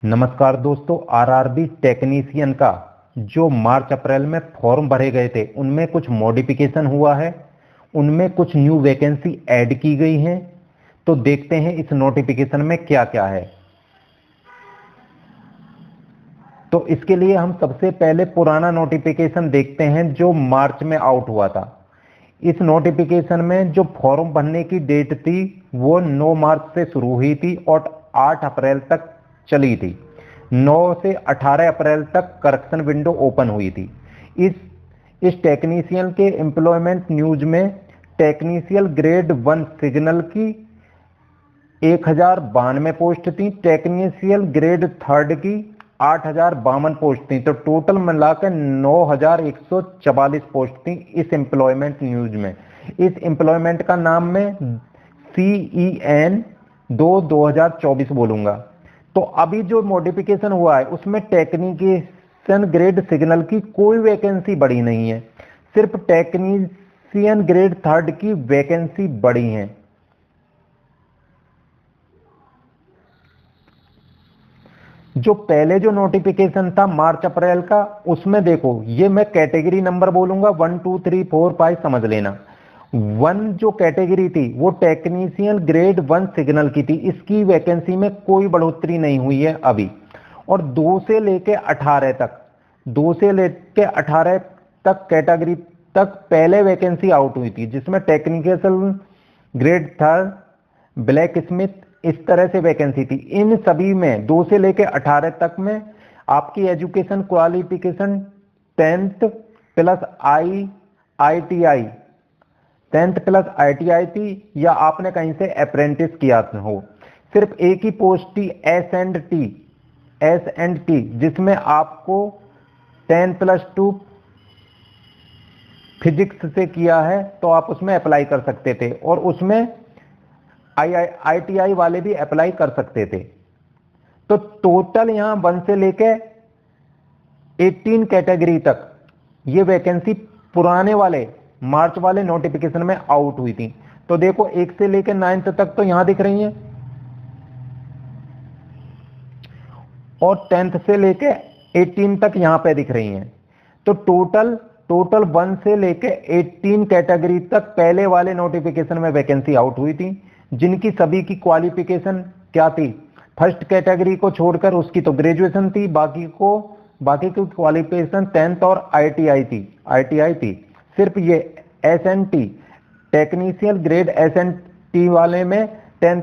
नमस्कार दोस्तों, RRB technician का जो मार्च अप्रैल में फॉर्म भरे गए थे उनमें कुछ मॉडिफिकेशन हुआ है। उनमें कुछ न्यू वैकेंसी ऐड की गई हैं। तो देखते हैं इस नोटिफिकेशन में क्या क्या है। तो इसके लिए हम सबसे पहले पुराना नोटिफिकेशन देखते हैं जो मार्च में आउट हुआ था। इस नोटिफिकेशन में जो फॉर्म भरने की डेट थी वो 9 मार्च से शुरू हुई थी और 8 अप्रैल तक चली थी। 9 से 18 अप्रैल तक करेक्शन विंडो ओपन हुई थी। इस टेक्नीशियन के एम्प्लॉयमेंट न्यूज में टेक्नीशियल ग्रेड 1 सिग्नल की 1092 पोस्ट थी। टेक्नीशियल ग्रेड 3 की 8052 पोस्ट थी। तो टोटल मिलाकर 9144 पोस्ट थी इस एम्प्लॉयमेंट न्यूज में। इस एम्प्लॉयमेंट का नाम मैं CEN 2024 बोलूंगा। तो अभी जो मॉडिफिकेशन हुआ है उसमें टेक्नीशियन ग्रेड सिग्नल की कोई वैकेंसी बढ़ी नहीं है, सिर्फ टेक्नीशियन ग्रेड 3 की वैकेंसी बढ़ी है। जो पहले जो नोटिफिकेशन था मार्च अप्रैल का, उसमें देखो ये मैं कैटेगरी नंबर बोलूंगा 1 2 3 4 5 समझ लेना। 1 जो कैटेगरी थी वो टेक्नीशियन ग्रेड 1 सिग्नल की थी। इसकी वैकेंसी में कोई बढ़ोतरी नहीं हुई है अभी। और 2 से लेके 18 तक 2 से लेके 18 तक कैटेगरी तक पहले वैकेंसी आउट हुई थी, जिसमें टेक्निकल ग्रेड 3 ब्लैक स्मिथ इस तरह से वैकेंसी थी। इन सभी में 2 से लेकर 18 तक में आपकी education qualification 10th plus ITI 10th plus ITI थी, या आपने कहीं से अप्रेंटिस किया हो। सिर्फ एक ही पोस्ट थी S&T, जिसमें आपको 10 प्लस 2 फिजिक्स से किया है तो आप उसमें अप्लाई कर सकते थे, और उसमें ITI वाले भी अप्लाई कर सकते थे। तो टोटल यहां 1 से लेके 18 कैटेगरी तक ये वैकेंसी पुराने वाले मार्च वाले नोटिफिकेशन में आउट हुई थी। तो देखो 1 से लेके 9th तक तो यहां दिख रही हैं, और 10th से लेके 18 तक यहां पे दिख रही हैं। तो टोटल 1 से लेके 18 कैटेगरी तक पहले वाले नोटिफिकेशन में वैकेंसी आउट हुई थी, जिनकी सभी की क्वालिफिकेशन क्या थी। फर्स्ट कैटेगरी को छोड़कर उसकी तो ग्रेजुएशन थी, बाकी की क्वालिफिकेशन 10th और ITI थी। सिर्फ ये S&T टेक्नीशियल ग्रेड S&T वाले में 10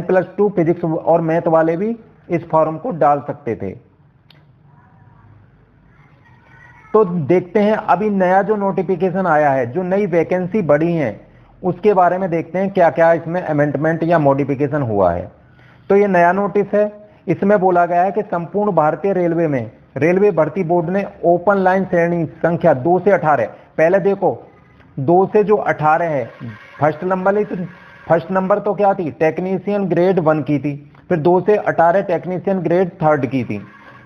प्लस 2 फिजिक्स और मैथ वाले भी इस फॉर्म को डाल सकते थे। तो देखते हैं अभी नया जो नोटिफिकेशन आया है, जो नई वैकेंसी बढ़ी है, उसके बारे में देखते हैं क्या क्या इसमें अमेंडमेंट या मॉडिफिकेशन हुआ है। तो ये नया नोटिस है। इसमें बोला गया है कि संपूर्ण भारतीय रेलवे में रेलवे भर्ती बोर्ड ने ओपन लाइन श्रेणी संख्या 2 से 18, पहले देखो 2 से जो 18 है, फर्स्ट नंबर तो क्या थी, टेक्नीशियन ग्रेड 1 की थी। फिर 2 से 18 टेक्नीशियन ग्रेड 3 की थी।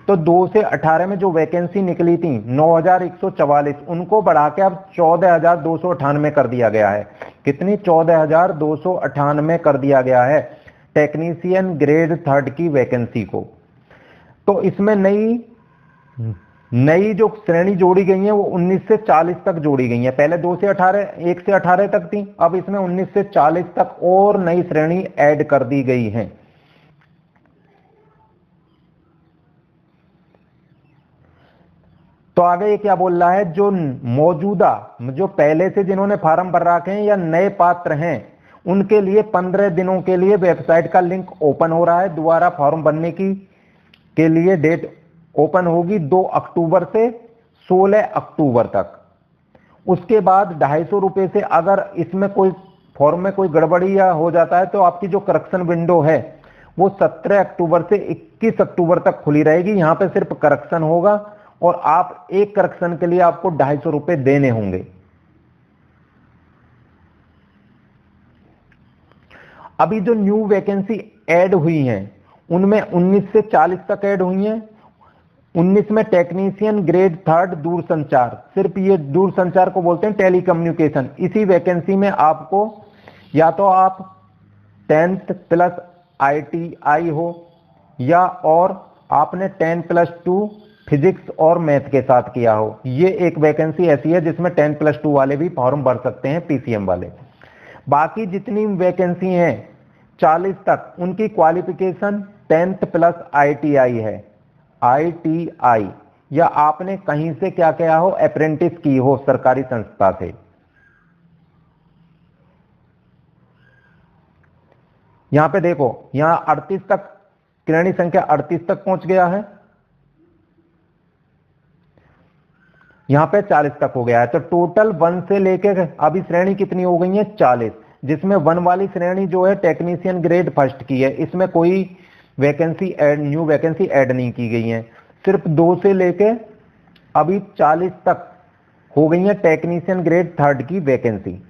तो 2 से 18 में जो वैकेंसी निकली थी 9144, उनको बढ़ा के अब 14298 कर दिया गया है। कितनी? 14298 कर दिया गया है टेक्नीशियन ग्रेड 3 की वैकेंसी को। तो इसमें नई जो श्रेणी जोड़ी गई है वो 19 से 40 तक जोड़ी गई है। पहले 1 से 18 तक थी, अब इसमें 19 से 40 तक और नई श्रेणी ऐड कर दी गई है। तो आगे ये क्या बोल रहा है, जो मौजूदा जो पहले से जिन्होंने फार्म भर रखे हैं या नए पात्र हैं, उनके लिए 15 दिनों के लिए वेबसाइट का लिंक ओपन हो रहा है। दोबारा फॉर्म भरने के लिए डेट ओपन होगी 2 अक्टूबर से 16 अक्टूबर तक। उसके बाद 250 रुपए से अगर इसमें कोई फॉर्म में कोई गड़बड़ी या हो जाता है तो आपकी जो करेक्शन विंडो है वो 17 अक्टूबर से 21 अक्टूबर तक खुली रहेगी। यहां पे सिर्फ करेक्शन होगा और आप एक करेक्शन के लिए आपको 250 रुपए देने होंगे। अभी जो न्यू वैकेंसी ऐड हुई हैं उनमें 19 से 40 तक ऐड हुई हैं। 19 में टेक्नीशियन ग्रेड 3 दूरसंचार, सिर्फ ये दूरसंचार को बोलते हैं टेलीकम्युनिकेशन। इसी वैकेंसी में आपको या तो आप 10th प्लस ITI हो या और आपने 10+2 फिजिक्स और मैथ के साथ किया हो। ये एक वैकेंसी ऐसी है जिसमें 10+2 वाले भी फॉर्म भर सकते हैं, पीसीएम वाले। बाकी जितनी वैकेंसी हैं 40 तक, उनकी क्वालिफिकेशन 10th प्लस ITI है। ITI या आपने कहीं से क्या किया हो, अप्रेंटिस की हो सरकारी संस्था से। यहां पे देखो, यहां 38 तक, श्रेणी संख्या 38 तक पहुंच गया है, यहां पे 40 तक हो गया है। तो टोटल 1 से लेकर अभी श्रेणी कितनी हो गई है, 40, जिसमें 1 वाली श्रेणी जो है टेक्नीशियन ग्रेड फर्स्ट की है, इसमें कोई वैकेंसी न्यू वैकेंसी ऐड नहीं की गई है। सिर्फ 2 से लेकर अभी 40 तक हो गई है टेक्नीशियन ग्रेड थर्ड की वैकेंसी।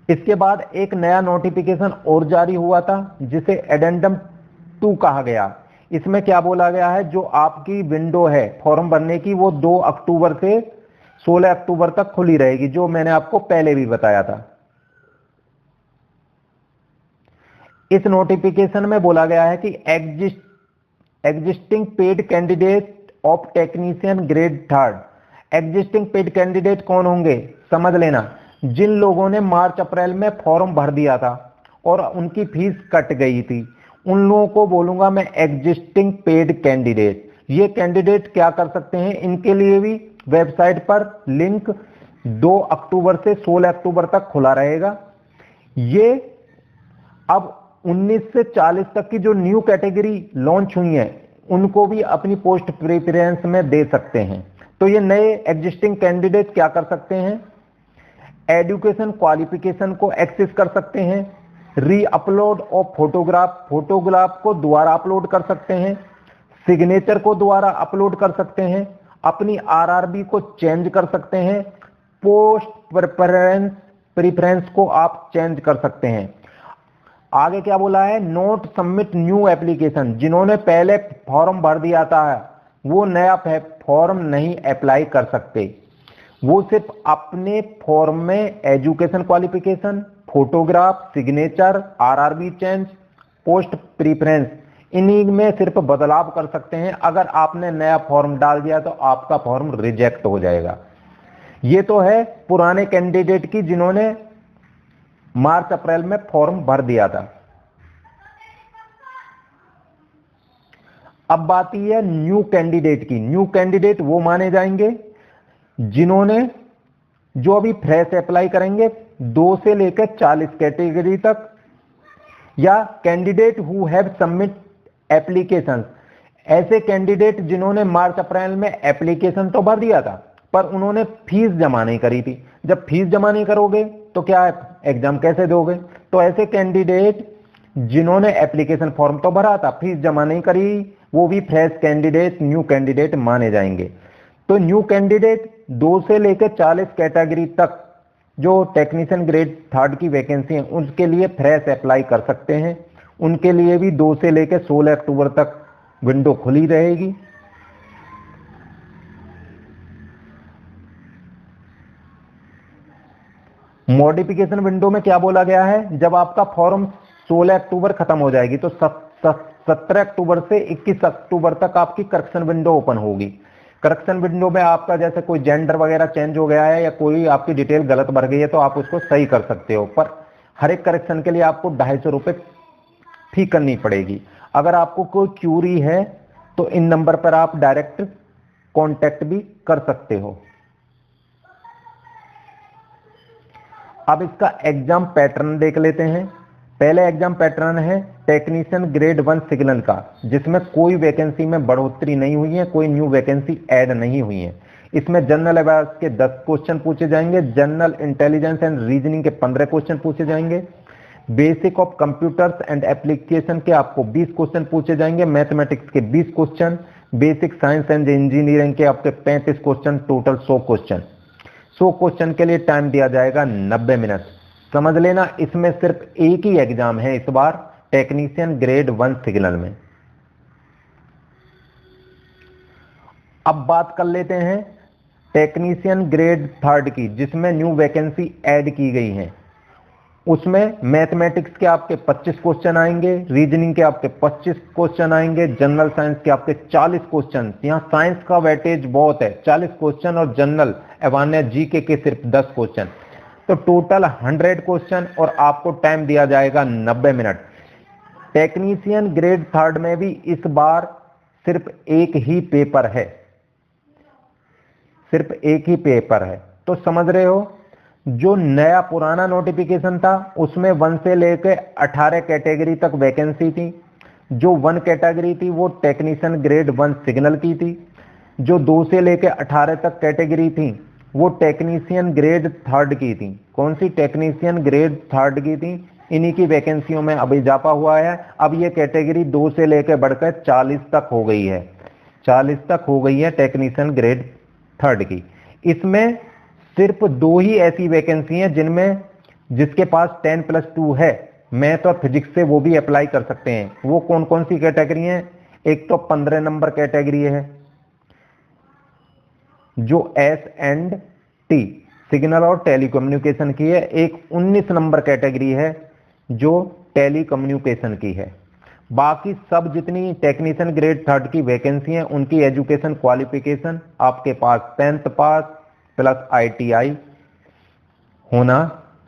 इसके बाद एक नया नोटिफिकेशन और जारी हुआ था जिसे एडेंडम 2 कहा गया। इसमें क्या बोला गया है, जो आपकी विंडो है फॉर्म भरने की वो 2 अक्टूबर से 16 अक्टूबर तक खुली रहेगी, जो मैंने आपको पहले भी बताया था। इस नोटिफिकेशन में बोला गया है कि existing paid candidate of technician grade third. Existing paid candidate कौन होंगे, समझ लेना। जिन लोगों ने मार्च अप्रैल में फॉर्म भर दिया था और उनकी फीस कट गई थी, उन लोगों को बोलूंगा मैं एग्जिस्टिंग पेड कैंडिडेट। ये कैंडिडेट क्या कर सकते हैं, इनके लिए भी वेबसाइट पर लिंक 2 अक्टूबर से 16 अक्टूबर तक खुला रहेगा। ये अब 19 से 40 तक की जो न्यू कैटेगरी लॉन्च हुई है उनको भी अपनी पोस्ट प्रेफरेंस में दे सकते हैं। तो ये नए एग्जिस्टिंग कैंडिडेट क्या कर सकते हैं, एजुकेशन क्वालिफिकेशन को एक्सेस कर सकते हैं, री अपलोड ऑफ फोटोग्राफ को दोबारा अपलोड कर सकते हैं, सिग्नेचर को दोबारा अपलोड कर सकते हैं, अपनी आरआरबी को चेंज कर सकते हैं, पोस्ट प्रेफरेंस को आप चेंज कर सकते हैं। आगे क्या बोला है, नोट सबमिट न्यू एप्लीकेशन। जिन्होंने पहले फॉर्म भर दिया था वो नया फॉर्म नहीं अप्लाई कर सकते, वो सिर्फ अपने फॉर्म में education qualification, photograph, signature, RRB change, post preference, इन्हीं में सिर्फ बदलाव कर सकते हैं। अगर आपने नया फॉर्म डाल दिया तो आपका फॉर्म रिजेक्ट हो जाएगा। ये तो है पुराने कैंडिडेट की जिन्होंने मार्च अप्रैल में फॉर्म भर दिया था। अब बात यह है न्यू कैंडिडेट की। न्यू कैंडिडेट वो माने जाएंगे जिन्होंने, जो अभी फ्रेश अप्लाई करेंगे 2 से लेकर 40 कैटेगरी तक, या candidate who have submit application. ऐसे कैंडिडेट जिन्होंने मार्च अप्रैल में एप्लीकेशन तो भर दिया था पर उन्होंने फीस जमा नहीं करी थी। जब फीस जमा नहीं करोगे तो क्या है, एग्जाम कैसे दोगे। तो ऐसे कैंडिडेट जिन्होंने एप्लीकेशन फॉर्म तो भरा था, फीस जमा नहीं करी, वो भी फ्रेश कैंडिडेट, न्यू कैंडिडेट माने जाएंगे। तो न्यू कैंडिडेट 2 से लेकर 40 कैटेगरी तक जो टेक्नीशियन ग्रेड थर्ड की वैकेंसी है उसके लिए फ्रेश अप्लाई कर सकते हैं। उनके लिए भी 2 से लेकर 16 अक्टूबर तक विंडो खुली रहेगी। मॉडिफिकेशन विंडो में क्या बोला गया है, जब आपका फॉर्म 16 अक्टूबर खत्म हो जाएगी तो 17 अक्टूबर से 21 अक्टूबर तक आपकी करेक्शन विंडो ओपन होगी। करेक्शन विंडो में आपका जैसे कोई जेंडर वगैरह चेंज हो गया है या कोई आपकी डिटेल गलत भर गई है तो आप उसको सही कर सकते हो, पर हर एक करेक्शन के लिए आपको 250 रुपये फी करनी पड़ेगी। अगर आपको कोई क्यूरी है तो इन नंबर पर आप डायरेक्ट कांटेक्ट भी कर सकते हो। अब इसका एग्जाम पैटर्न देख लेते हैं। पहले एग्जाम पैटर्न है टेक्नीशियन ग्रेड 1 सिग्नल का, जिसमें कोई वैकेंसी में बढ़ोतरी नहीं हुई है, कोई न्यू वैकेंसी ऐड नहीं हुई है। इसमें जनरल अवेयर्स के 10 क्वेश्चन पूछे जाएंगे, जनरल इंटेलिजेंस एंड रीजनिंग के 15 क्वेश्चन पूछे जाएंगे, basic of computers and application के आपको 20 क्वेश्चन पूछे जाएंगे, मैथमेटिक्स के 20 question, basic science and engineering के आपके 35 क्वेश्चन, टोटल 100 क्वेश्चन। 100 क्वेश्चन के लिए टाइम दिया जाएगा 90 मिनट। समझ लेना, इसमें सिर्फ एक ही एग्जाम है इस बार टेक्नीशियन ग्रेड 1 सिग्नल में। अब बात कर लेते हैं टेक्नीशियन ग्रेड थर्ड की, जिसमें न्यू वैकेंसी ऐड की गई है। उसमें मैथमेटिक्स के आपके 25 क्वेश्चन आएंगे, रीजनिंग के आपके 25 क्वेश्चन आएंगे, जनरल साइंस के आपके 40 क्वेश्चन। यहाँ साइंस का वेटेज बहुत है, 40 क्वेश्चन, और जनरल अवेयरनेस जीके के सिर्फ 10 क्वेश्चन। तो टोटल 100 क्वेश्चन और आपको टाइम दिया जाएगा 90 मिनट। टेक्नीशियन ग्रेड 3 में भी इस बार सिर्फ एक ही पेपर है, सिर्फ एक ही पेपर है। तो समझ रहे हो, जो नया पुराना नोटिफिकेशन था उसमें 1 से लेकर 18 कैटेगरी तक वैकेंसी थी। जो 1 कैटेगरी थी वो टेक्नीशियन ग्रेड 1 सिग्नल की थी। जो 2 से लेकर 18 तक कैटेगरी थी वो टेक्नीशियन ग्रेड 3 की थी। कौन सी? टेक्नीशियन ग्रेड 3 की थी। इन्हीं की वैकेंसियों में अब इजाफा हुआ है। अब ये कैटेगरी 2 से लेकर बढ़कर 40 तक हो गई है, 40 तक हो गई है टेक्नीशियन ग्रेड 3 की। इसमें सिर्फ 2 ही ऐसी वैकेंसी हैं जिनमें जिसके पास 10+2 है, मैथ और फिजिक्स से, वो भी अप्लाई कर सकते हैं। वो कौन कौन सी कैटेगरी हैं? एक तो 15 नंबर कैटेगरी है जो S&T सिग्नल और टेलीकम्युनिकेशन की है। एक 19 नंबर कैटेगरी है जो टेलीकम्युनिकेशन की है। बाकी सब जितनी टेक्नीशियन ग्रेड 3 की वैकेंसी है उनकी एजुकेशन क्वालिफिकेशन आपके पास 10th पास प्लस ITI होना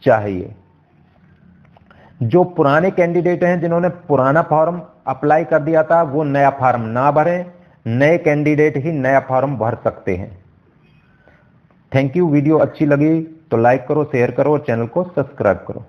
चाहिए। जो पुराने कैंडिडेट हैं जिन्होंने पुराना फॉर्म अप्लाई कर दिया था वो नया फॉर्म ना भरें, नए कैंडिडेट ही नया फॉर्म भर सकते हैं। Thank you. वीडियो अच्छी लगी तो लाइक करो, शेयर करो और चैनल को सब्सक्राइब करो।